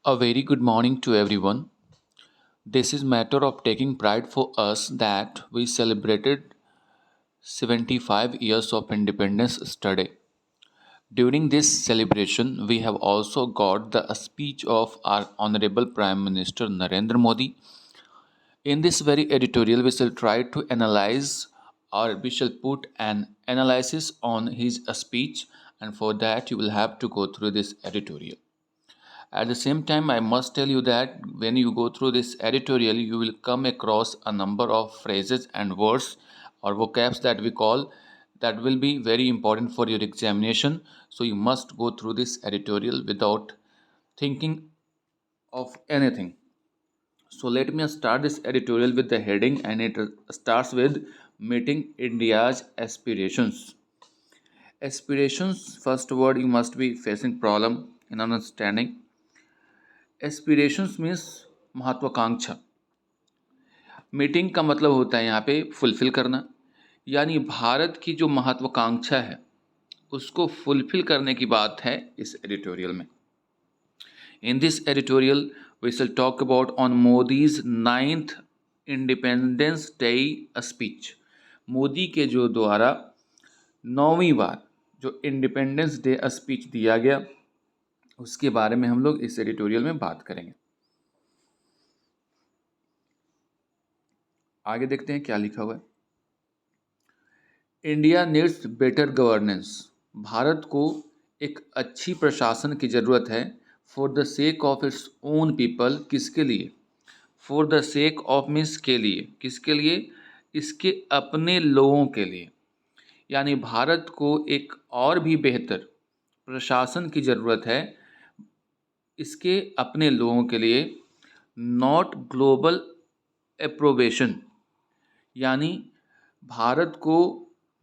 A very good morning to everyone. This is matter of taking pride for us that we celebrated 75 years of independence today. During this celebration, we have also got the speech of our Honorable Prime Minister Narendra Modi. In this very editorial, we shall try to analyze or we shall put an analysis on his speech, and for that, you will have to go through this editorial. At the same time, I must tell you that when you go through this editorial, you will come across a number of phrases and words or vocabs that we call that will be very important for your examination. So you must go through this editorial without thinking of anything. So let me start this editorial with the heading, and it starts with meeting India's aspirations. Aspirations, first word you must be facing problem in understanding. Aspirations means महत्वाकांक्षा। Meeting का मतलब होता है यहाँ पे fulfil करना, यानी भारत की जो महत्वाकांक्षा है उसको फुलफिल करने की बात है इस एडिटोरियल में। In this editorial we shall talk about on Modi's 9th independence day speech. Modi के जो द्वारा 9वीं बार जो इंडिपेंडेंस डे स्पीच दिया गया उसके बारे में हम लोग इस एडिटोरियल में बात करेंगे। आगे देखते हैं क्या लिखा हुआ है। India needs better governance. Bharat को एक अच्छी प्रशासन की ज़रूरत है। For the sake of its own people, किसके लिए? For the sake of means के लिए, किसके लिए? इसके अपने लोगों के लिए। यानी भारत को एक और भी बेहतर प्रशासन की ज़रूरत है इसके अपने लोगों के लिए। नॉट ग्लोबल अप्रोवेशन, यानी भारत को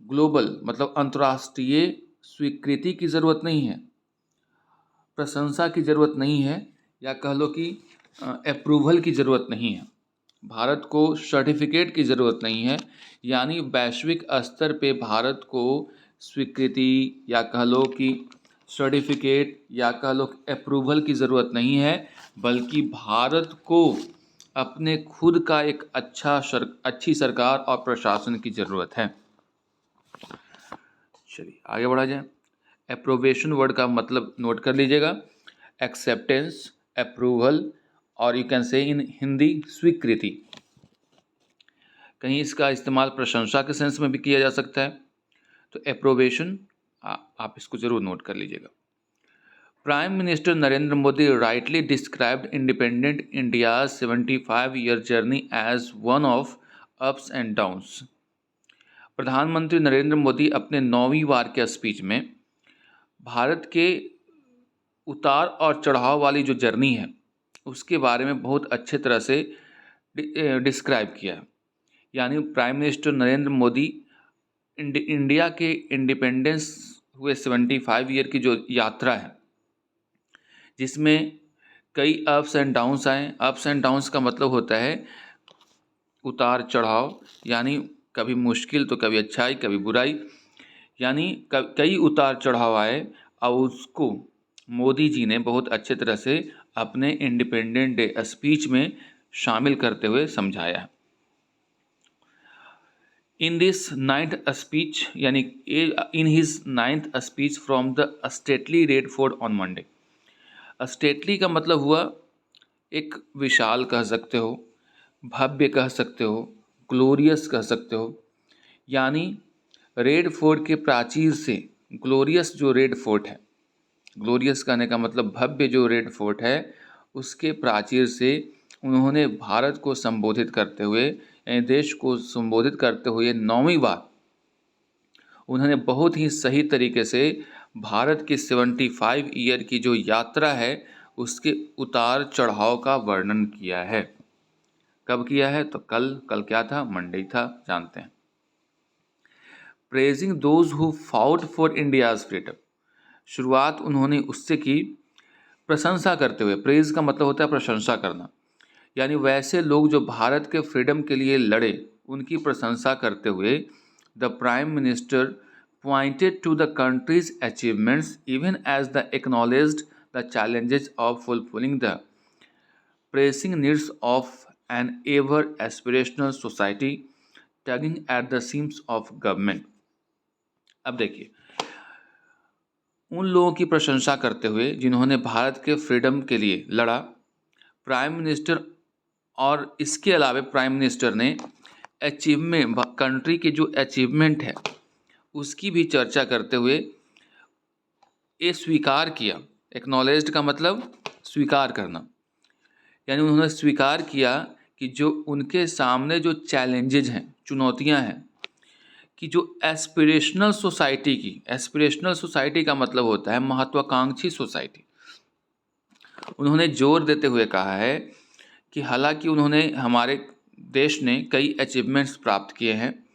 ग्लोबल मतलब अंतर्राष्ट्रीय स्वीकृति की ज़रूरत नहीं है, प्रशंसा की ज़रूरत नहीं है, या कह लो कि अप्रूवल की ज़रूरत नहीं है। भारत को सर्टिफिकेट की ज़रूरत नहीं है, यानी वैश्विक स्तर पे भारत को स्वीकृति या कह लो कि सर्टिफिकेट या कह लो अप्रूवल की ज़रूरत नहीं है, बल्कि भारत को अपने खुद का एक अच्छी सरकार और प्रशासन की ज़रूरत है। चलिए आगे बढ़ा जाए। अप्रोवेशन वर्ड का मतलब नोट कर लीजिएगा। एक्सेप्टेंस, अप्रूवल, और यू कैन से इन हिंदी स्वीकृति। कहीं इसका इस्तेमाल प्रशंसा के सेंस में भी किया जा सकता है। तो अप्रोवेशन आप इसको ज़रूर नोट कर लीजिएगा। Prime minister Narendra Modi rightly described independent India 75-year journey as one of ups and downs. प्रधानमंत्री नरेंद्र मोदी अपने 9वीं बार के स्पीच में भारत के उतार और चढ़ाव वाली जो जर्नी है उसके बारे में बहुत अच्छे तरह से डिस्क्राइब किया है। यानी prime minister Narendra Modi India के इंडिपेंडेंस हुए 75 ईयर की जो यात्रा है जिसमें कई अप्स एंड डाउन्स आए। अप्स एंड डाउन्स का मतलब होता है उतार चढ़ाव, यानी कभी मुश्किल तो कभी अच्छाई कभी बुराई, यानी कई उतार चढ़ाव आए और उसको मोदी जी ने बहुत अच्छे तरह से अपने इंडिपेंडेंट डे स्पीच में शामिल करते हुए समझाया। इन दिस 9th स्पीच, यानी in his 9th speech from the stately red fort on Monday. Stately का मतलब हुआ एक विशाल कह सकते हो, भव्य कह सकते हो, ग्लोरियस कह सकते हो। यानी रेड फोर्ट के प्राचीर से ग्लोरियस जो रेड फोर्ट है, ग्लोरियस कहने का मतलब भव्य जो रेड फोर्ट है, उसके प्राचीर से उन्होंने भारत को संबोधित करते हुए यानी देश को संबोधित करते हुए 9वीं बार उन्होंने बहुत ही सही तरीके से भारत की 75 ईयर की जो यात्रा है उसके उतार चढ़ाव का वर्णन किया है। कब किया है? तो कल क्या था? मंडे था, जानते हैं। Praising those who fought for India's freedom. शुरुआत उन्होंने उससे की प्रशंसा करते हुए। प्रेज का मतलब होता है प्रशंसा करना, यानी वैसे लोग जो भारत के फ्रीडम के लिए लड़े उनकी प्रशंसा करते हुए the prime minister pointed to the country's achievements even as the acknowledged the challenges of fulfilling the pressing needs of an ever aspirational society tugging at the seams of government. अब देखिए, उन लोगों की प्रशंसा करते हुए जिन्होंने भारत के फ्रीडम के लिए लड़ा, प्राइम मिनिस्टर और इसके अलावा प्राइम मिनिस्टर ने अचीवमेंट, कंट्री की जो अचीवमेंट है उसकी भी चर्चा करते हुए ये स्वीकार किया। एक्नॉलेज्ड का मतलब स्वीकार करना, यानी उन्होंने स्वीकार किया कि जो उनके सामने जो चैलेंजेज हैं, चुनौतियां हैं, कि जो एस्पिरेशनल सोसाइटी का मतलब होता है महत्वाकांक्षी सोसाइटी। उन्होंने जोर देते हुए कहा है कि हालांकि उन्होंने, हमारे देश ने कई अचीवमेंट्स प्राप्त किए हैं,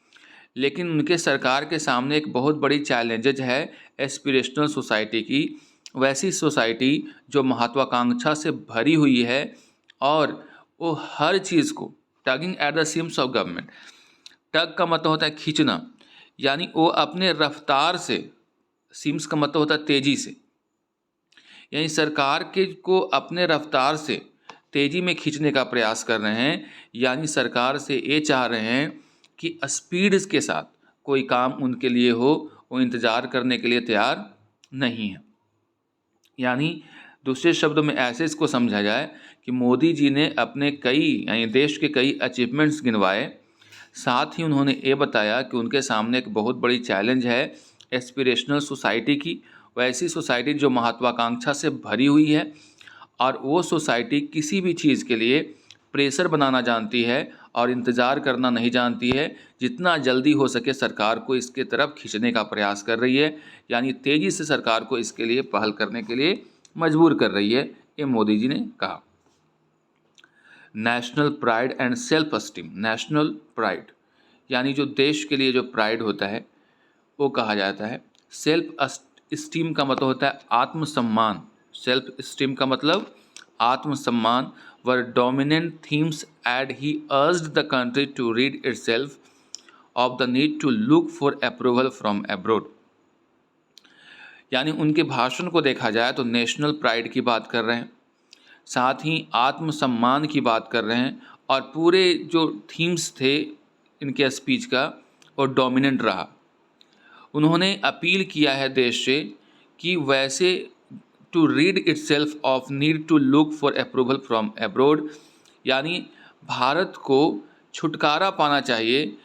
लेकिन उनके सरकार के सामने एक बहुत बड़ी चैलेंजेज है एस्पिरेशनल सोसाइटी की, वैसी सोसाइटी जो महत्वाकांक्षा से भरी हुई है और वो हर चीज़ को tugging at the seams of government. Tug का मतलब होता है खींचना, यानी वो अपने रफ्तार से, सीम्स का मतलब होता है तेजी से, यानी सरकार के को अपने रफ्तार से तेजी में खींचने का प्रयास कर रहे हैं। यानी सरकार से ये चाह रहे हैं कि स्पीड के साथ कोई काम उनके लिए हो, वो इंतज़ार करने के लिए तैयार नहीं है। यानी दूसरे शब्दों में ऐसे इसको समझा जाए कि मोदी जी ने अपने कई, यानी देश के कई अचीवमेंट्स गिनवाए, साथ ही उन्होंने ये बताया कि उनके सामने एक बहुत बड़ी चैलेंज है एस्पिरेशनल सोसाइटी की, वैसी सोसाइटी जो महत्वाकांक्षा से भरी हुई है और वो सोसाइटी किसी भी चीज़ के लिए प्रेशर बनाना जानती है और इंतज़ार करना नहीं जानती है, जितना जल्दी हो सके सरकार को इसके तरफ खींचने का प्रयास कर रही है, यानी तेज़ी से सरकार को इसके लिए पहल करने के लिए मजबूर कर रही है, ये मोदी जी ने कहा। National pride and self esteem. National pride यानी जो देश के लिए जो प्राइड होता है वो कहा जाता है। सेल्फ स्टीम का मतलब होता है आत्मसम्मान। सेल्फ स्टीम का मतलब आत्मसम्मान were dominant themes as he urged the country to read itself of the need to look for approval from abroad. यानी उनके भाषण को देखा जाए तो नेशनल प्राइड की बात कर रहे हैं, साथ ही आत्मसम्मान की बात कर रहे हैं, और पूरे जो थीम्स थे इनके स्पीच का वो डोमिनेंट रहा। उन्होंने अपील किया है देश से कि वैसे to read itself of need to look for approval from abroad, यानी भारत को छुटकारा पाना चाहिए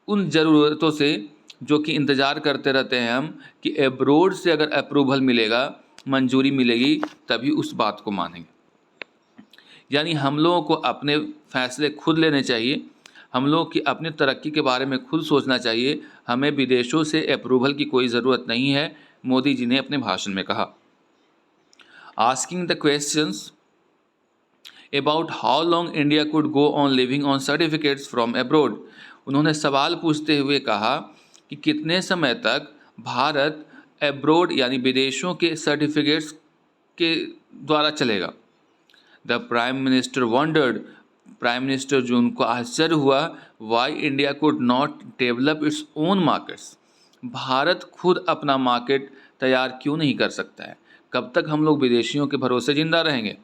उन ज़रूरतों से जो कि इंतज़ार करते रहते हैं हम, कि अब्रोड से अगर अप्रूवल मिलेगा, मंजूरी मिलेगी, तभी उस बात को मानेंगे। यानी हम लोगों को अपने फैसले खुद लेने चाहिए, हम लोग की अपनी तरक्की के बारे में खुद सोचना चाहिए, हमें विदेशों से अप्रूवल की कोई ज़रूरत नहीं है, मोदी जी ने अपने भाषण में कहा। Asking the questions about how long India could go on living on certificates from abroad. उन्होंने सवाल पूछते हुए कहा कि कितने समय तक भारत अब्रोड यानी विदेशों के सर्टिफिकेट्स के द्वारा चलेगा। The prime minister wondered. Prime minister जो उनको आश्चर्य हुआ, why India could not develop its own markets. Bharat खुद अपना मार्केट तैयार क्यों नहीं कर सकता है, कब तक हम लोग विदेशियों के भरोसे जिंदा रहेंगे।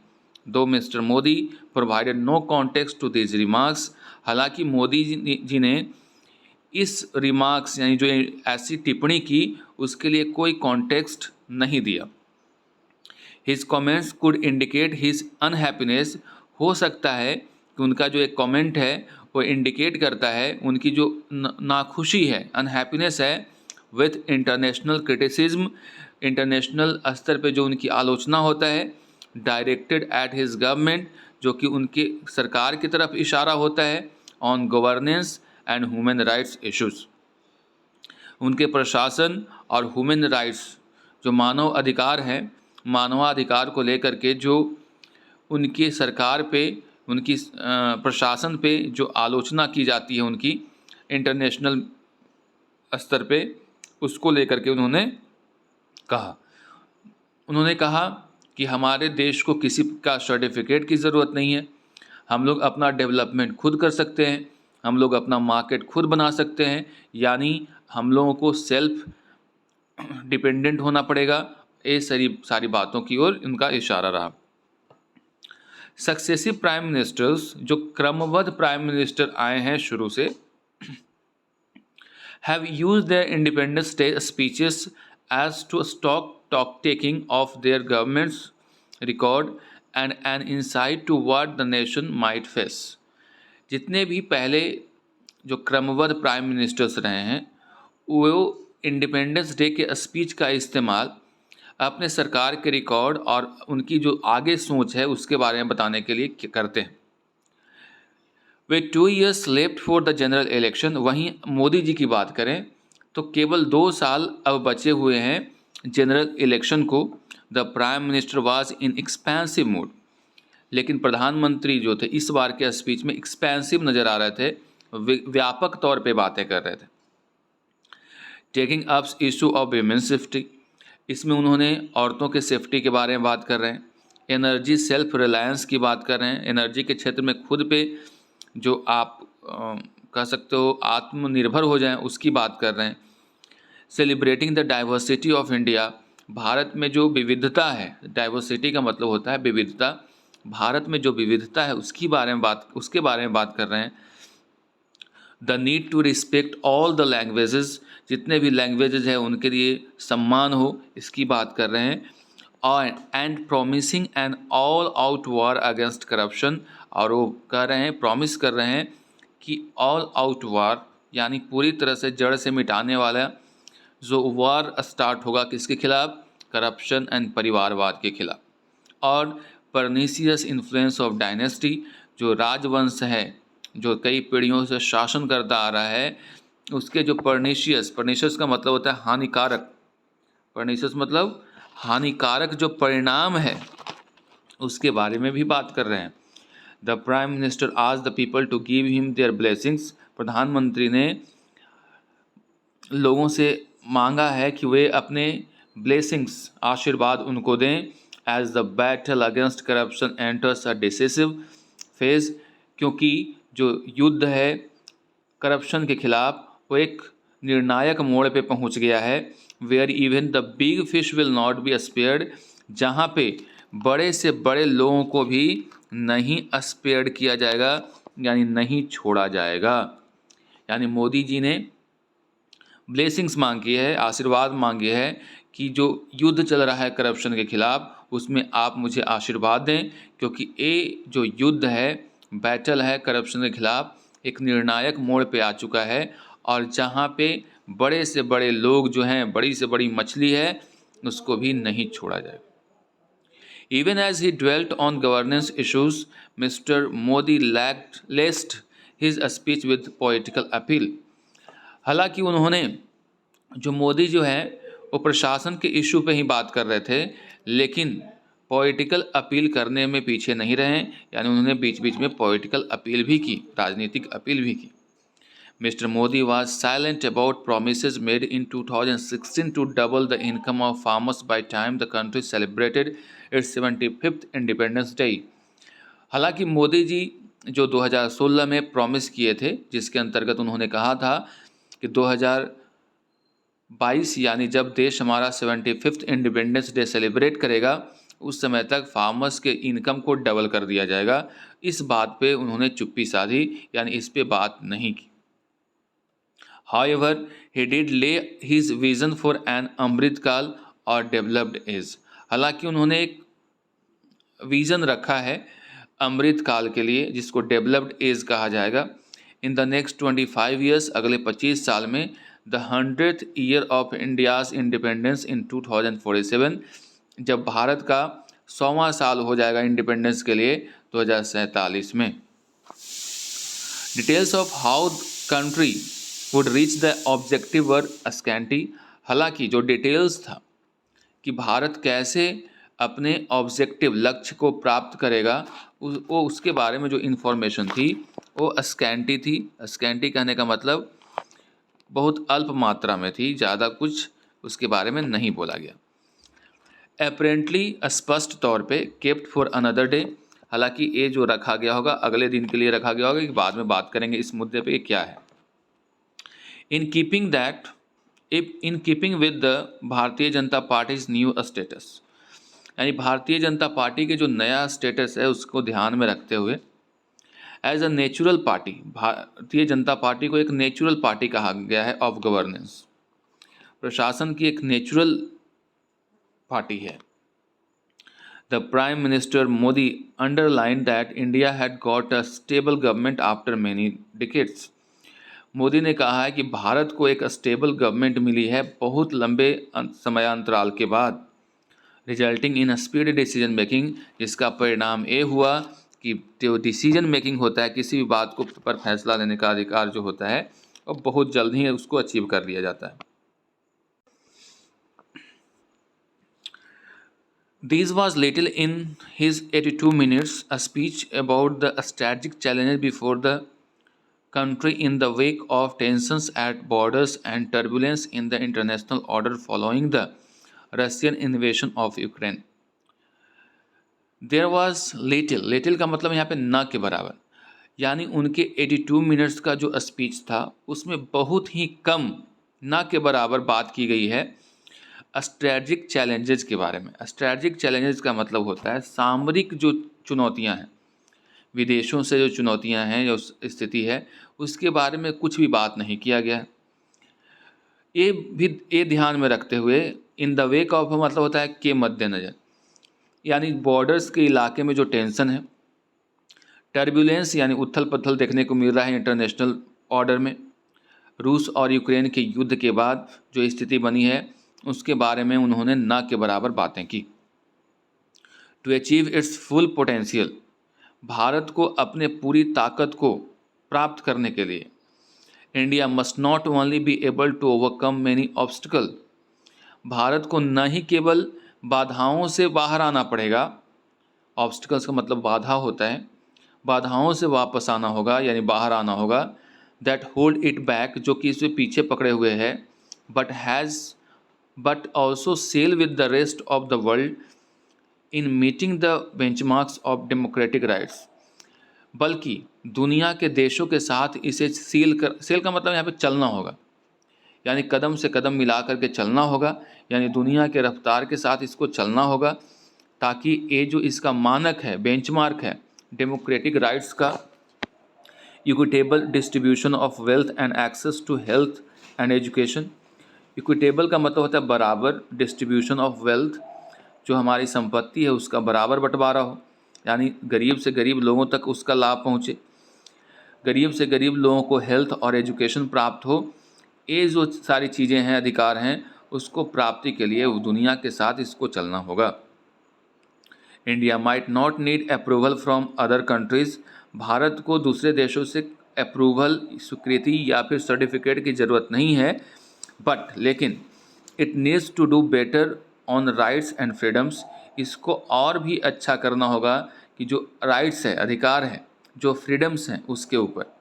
Though Mr Modi provided no context to this remarks. हालांकि मोदी जी ने इस रिमार्क्स यानी जो ऐसी टिप्पणी की उसके लिए कोई कॉन्टेक्स्ट नहीं दिया। His comments could indicate his unhappiness. हो सकता है कि उनका जो एक कमेंट है वो इंडिकेट करता है उनकी जो नाखुशी है, अनहैप्पीनेस है विथ इंटरनेशनल क्रिटिसिज्म। इंटरनेशनल स्तर पे जो उनकी आलोचना होता है डायरेक्टेड एट हिज गवर्नमेंट, जो कि उनके सरकार की तरफ इशारा होता है, on governance and human rights issues. उनके प्रशासन और ह्यूमन राइट्स जो मानव अधिकार हैं, मानवाधिकार को लेकर के जो उनकी सरकार पे, उनकी प्रशासन पे जो आलोचना की जाती है उनकी इंटरनेशनल स्तर पे, उसको लेकर के उन्होंने कहा कि हमारे देश को किसी का सर्टिफिकेट की ज़रूरत नहीं है, हम लोग अपना डेवलपमेंट खुद कर सकते हैं, हम लोग अपना मार्केट खुद बना सकते हैं, यानी हम लोगों को सेल्फ डिपेंडेंट होना पड़ेगा। ये सारी बातों की ओर उनका इशारा रहा। सक्सेसिव प्राइम मिनिस्टर्स, जो क्रमबद्ध प्राइम मिनिस्टर आए हैं शुरू से, have used their Independence Day speeches as to stock taking of their government's record and an insight to what the nation might face. जितने भी पहले जो क्रमबद्ध प्राइम मिनिस्टर्स रहे हैं वो इंडिपेंडेंस डे के स्पीच का इस्तेमाल अपने सरकार के रिकॉर्ड और उनकी जो आगे सोच है उसके बारे में बताने के लिए करते हैं। वे 2 years left for the general election, वहीं मोदी जी की बात करें तो केवल 2 साल अब बचे हुए हैं जनरल इलेक्शन को। The prime minister was in expensive mood, लेकिन प्रधानमंत्री जो थे इस बार के स्पीच में एक्सपेंसिव नज़र आ रहे थे, व्यापक तौर पे बातें कर रहे थे। Taking ups issue of women safety, इसमें उन्होंने औरतों के सेफ्टी के बारे में बात कर रहे हैं। एनर्जी सेल्फ रिलायंस की बात कर रहे हैं, एनर्जी के क्षेत्र में खुद पे जो आप कह सकते हो आत्मनिर्भर हो जाएं उसकी बात कर रहे हैं। Celebrating the diversity of India, Bharat में जो विविधता है, डाइवर्सिटी का मतलब होता है विविधता, भारत में जो विविधता है उसके बारे में बात कर रहे हैं। The need to respect all the languages, जितने भी लैंग्वेजेस हैं उनके लिए सम्मान हो, इसकी बात कर रहे हैं। और and promising an all out war against corruption, और वो कह रहे हैं, प्रॉमिस कर रहे हैं कि ऑल आउट वॉर यानी पूरी तरह से जड़ से मिटाने वाला जो वॉर स्टार्ट होगा किसके खिलाफ, करप्शन एंड परिवारवाद के खिलाफ। और परनीसियस इन्फ्लुएंस ऑफ डायनेस्टी, जो राजवंश है जो कई पीढ़ियों से शासन करता आ रहा है उसके जो परनीशियस का मतलब होता है हानिकारक, परनीशियस मतलब हानिकारक जो परिणाम है उसके बारे में भी बात कर रहे हैं। The prime minister asked the people to give him their blessings, प्रधानमंत्री ने लोगों से मांगा है कि वे अपने ब्लेसिंग्स आशीर्वाद उनको दें। As the battle against corruption enters a decisive phase, क्योंकि जो युद्ध है करप्शन के खिलाफ वो एक निर्णायक मोड़ पे पहुंच गया है। Where even the big fish will not be spared, जहाँ पे बड़े से बड़े लोगों को भी नहीं स्पेयर्ड किया जाएगा, यानी नहीं छोड़ा जाएगा। यानी मोदी जी ने ब्लेसिंग्स मांगी है, आशीर्वाद मांगे है कि जो युद्ध चल रहा है करप्शन के खिलाफ उसमें आप मुझे आशीर्वाद दें, क्योंकि ये जो युद्ध है, बैटल है करप्शन के खिलाफ, एक निर्णायक मोड़ पे आ चुका है। और जहाँ पे बड़े से बड़े लोग जो हैं, बड़ी से बड़ी मछली है, उसको भी नहीं छोड़ा जाएगा। Even as he dwelt on governance issues, Mr. Modi laced his speech with political appeal. हालांकि उन्होंने जो मोदी जो है वो प्रशासन के इशू पे ही बात कर रहे थे, लेकिन पॉलिटिकल अपील करने में पीछे नहीं रहे, यानी उन्होंने बीच बीच में पॉलिटिकल अपील भी की, राजनीतिक अपील भी की। Mr. Modi was silent about promises made in 2016 to double the income of farmers by time the country celebrated its 75th Independence Day. हालांकि मोदी जी जो 2016 में प्रॉमिस किए थे, जिसके अंतर्गत उन्होंने कहा था कि 2022 यानी जब देश हमारा 75th इंडिपेंडेंस डे सेलिब्रेट करेगा उस समय तक फार्मर्स के इनकम को डबल कर दिया जाएगा, इस बात पे उन्होंने चुप्पी साधी, यानी इस पे बात नहीं की। However, he did lay his vision for an अमृतकाल और डेवलप्ड एज, हालांकि उन्होंने एक विज़न रखा है अमृतकाल के लिए जिसको डेवलप्ड एज कहा जाएगा। इन द नेक्स्ट 25 ईयर्स, अगले 25 साल में, the 100th year of India's independence in 2047, जब भारत का 100वां साल हो जाएगा इंडिपेंडेंस के लिए 2047 में। Details of how country would reach the objective were scanty, हालांकि जो डिटेल्स था कि भारत कैसे अपने ऑब्जेक्टिव लक्ष्य को प्राप्त करेगा वो उसके बारे में जो इन्फॉर्मेशन थी वो स्कैंटी थी। स्कैंटी कहने का मतलब बहुत अल्प मात्रा में थी, ज़्यादा कुछ उसके बारे में नहीं बोला गया। अपेरेंटली, स्पष्ट तौर पे, केप्ट फॉर अनदर डे, हालांकि ये जो रखा गया होगा अगले दिन के लिए रखा गया होगा कि बाद में बात करेंगे इस मुद्दे पे क्या है। In keeping with the Bharatiya Janata parties new status, यानी भारतीय जनता पार्टी के जो नया स्टेटस है उसको ध्यान में रखते हुए as a natural party, Bharatiya Janata party को एक नेचुरल पार्टी कहा गया है ऑफ गवर्नेंस, प्रशासन की एक नेचुरल पार्टी है। The prime minister Modi underline that India had got a stable government after many decades. Modi ने कहा है कि भारत को एक स्टेबल गवर्नमेंट मिली है बहुत लंबे समयांतराल के बाद, resulting in speed decision making, जिसका परिणाम ये हुआ कि जो डिसीजन मेकिंग होता है, किसी भी बात को पर फैसला लेने का अधिकार जो होता है वो बहुत जल्द ही उसको अचीव कर लिया जाता है। This was little in his 82 minutes a speech about the strategic challenges before the country in the wake of tensions at borders and turbulence in the international order following the Russian invasion of Ukraine. There was little का मतलब यहाँ पे ना के बराबर, यानी उनके 82 minutes का जो स्पीच था उसमें बहुत ही कम, ना के बराबर बात की गई है स्ट्रेटजिक चैलेंजेस के बारे में। स्ट्रेटजिक चैलेंजेस का मतलब होता है सामरिक जो चुनौतियां हैं, विदेशों से जो चुनौतियां हैं, जो स्थिति है, उसके बारे में कुछ भी बात नहीं किया गया। ये ध्यान में रखते हुए इन द वेक ऑफ मतलब होता है के मद्देनज़र, यानी बॉर्डर्स के इलाके में जो टेंशन है, टर्बुलेंस यानी उथल पथल देखने को मिल रहा है इंटरनेशनल ऑर्डर में, रूस और यूक्रेन के युद्ध के बाद जो स्थिति बनी है उसके बारे में उन्होंने ना के बराबर बातें की। To achieve its full potential, Bharat को अपने पूरी ताकत को प्राप्त करने के लिए India must not only be able to overcome many obstacle, Bharat को न ही केवल बाधाओं से बाहर आना पड़ेगा, ऑब्स्टिकल्स का मतलब बाधा होता है, बाधाओं से वापस आना होगा यानी बाहर आना होगा, दैट होल्ड इट बैक, जो कि इसे पीछे पकड़े हुए है, but also sail with the rest of the world in meeting the benchmarks of democratic rights, बल्कि दुनिया के देशों के साथ इसे सेल का मतलब यहाँ पे चलना होगा, यानी कदम से कदम मिला करके चलना होगा, यानी दुनिया के रफ्तार के साथ इसको चलना होगा, ताकि ये जो इसका मानक है, बेंचमार्क है डेमोक्रेटिक राइट्स का, equitable distribution of wealth and access to health and education. Equitable का मतलब होता है बराबर, डिस्ट्रीब्यूशन ऑफ वेल्थ, जो हमारी संपत्ति है उसका बराबर बंटवारा हो, यानी गरीब से गरीब लोगों तक उसका लाभ पहुँचे, गरीब से गरीब लोगों को हेल्थ और एजुकेशन प्राप्त हो। ये जो सारी चीज़ें हैं, अधिकार हैं, उसको प्राप्ति के लिए दुनिया के साथ इसको चलना होगा। India might not need approval from other countries, Bharat को दूसरे देशों से अप्रूवल, स्वीकृति या फिर सर्टिफिकेट की ज़रूरत नहीं है, बट लेकिन it needs to do better on rights and freedoms, इसको और भी अच्छा करना होगा कि जो राइट्स है, अधिकार है, जो फ्रीडम्स हैं उसके ऊपर,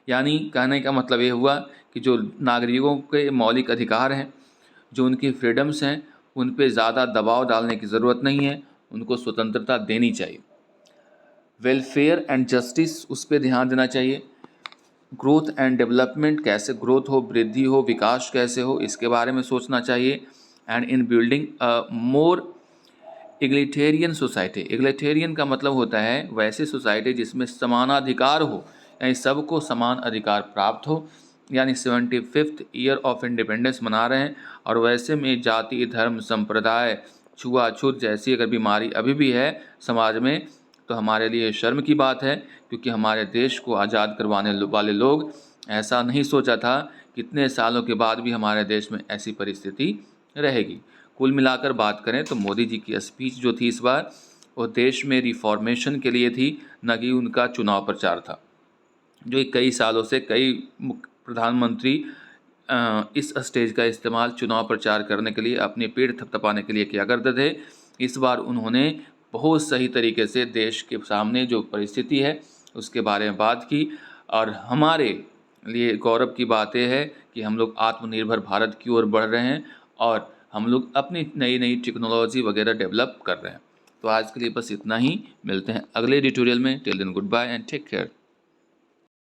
यानी कहने का मतलब ये हुआ कि जो नागरिकों के मौलिक अधिकार हैं, जो उनकी फ्रीडम्स हैं, उन पे ज़्यादा दबाव डालने की ज़रूरत नहीं है, उनको स्वतंत्रता देनी चाहिए। वेलफेयर एंड जस्टिस, उस पर ध्यान देना चाहिए। ग्रोथ एंड डेवलपमेंट, कैसे ग्रोथ हो, वृद्धि हो, विकास कैसे हो, इसके बारे में सोचना चाहिए। And in building a more egalitarian society, egalitarian का मतलब होता है वैसी सोसाइटी जिसमें समानाधिकार हो, यानी सबको समान अधिकार प्राप्त हो, यानी 75th ईयर ऑफ इंडिपेंडेंस मना रहे हैं, और वैसे में जाति, धर्म, संप्रदाय, छुआछूत जैसी अगर बीमारी अभी भी है समाज में, तो हमारे लिए शर्म की बात है, क्योंकि हमारे देश को आज़ाद करवाने वाले लोग ऐसा नहीं सोचा था, कितने सालों के बाद भी हमारे देश में ऐसी परिस्थिति रहेगी। कुल मिलाकर बात करें तो मोदी जी की स्पीच जो थी इस बार, वो देश में रिफॉर्मेशन के लिए थी, न कि उनका चुनाव प्रचार था, जो कई सालों से कई प्रधानमंत्री इस स्टेज का इस्तेमाल चुनाव प्रचार करने के लिए, अपनी पीठ थपथपाने के लिए किया करते थे। इस बार उन्होंने बहुत सही तरीके से देश के सामने जो परिस्थिति है उसके बारे में बात की, और हमारे लिए गौरव की बात यह है कि हम लोग आत्मनिर्भर भारत की ओर बढ़ रहे हैं, और हम लोग अपनी नई नई टेक्नोलॉजी वगैरह डेवलप कर रहे हैं। तो आज के लिए बस इतना ही, मिलते हैं अगले एडिटोरियल में। Till then goodbye and take care.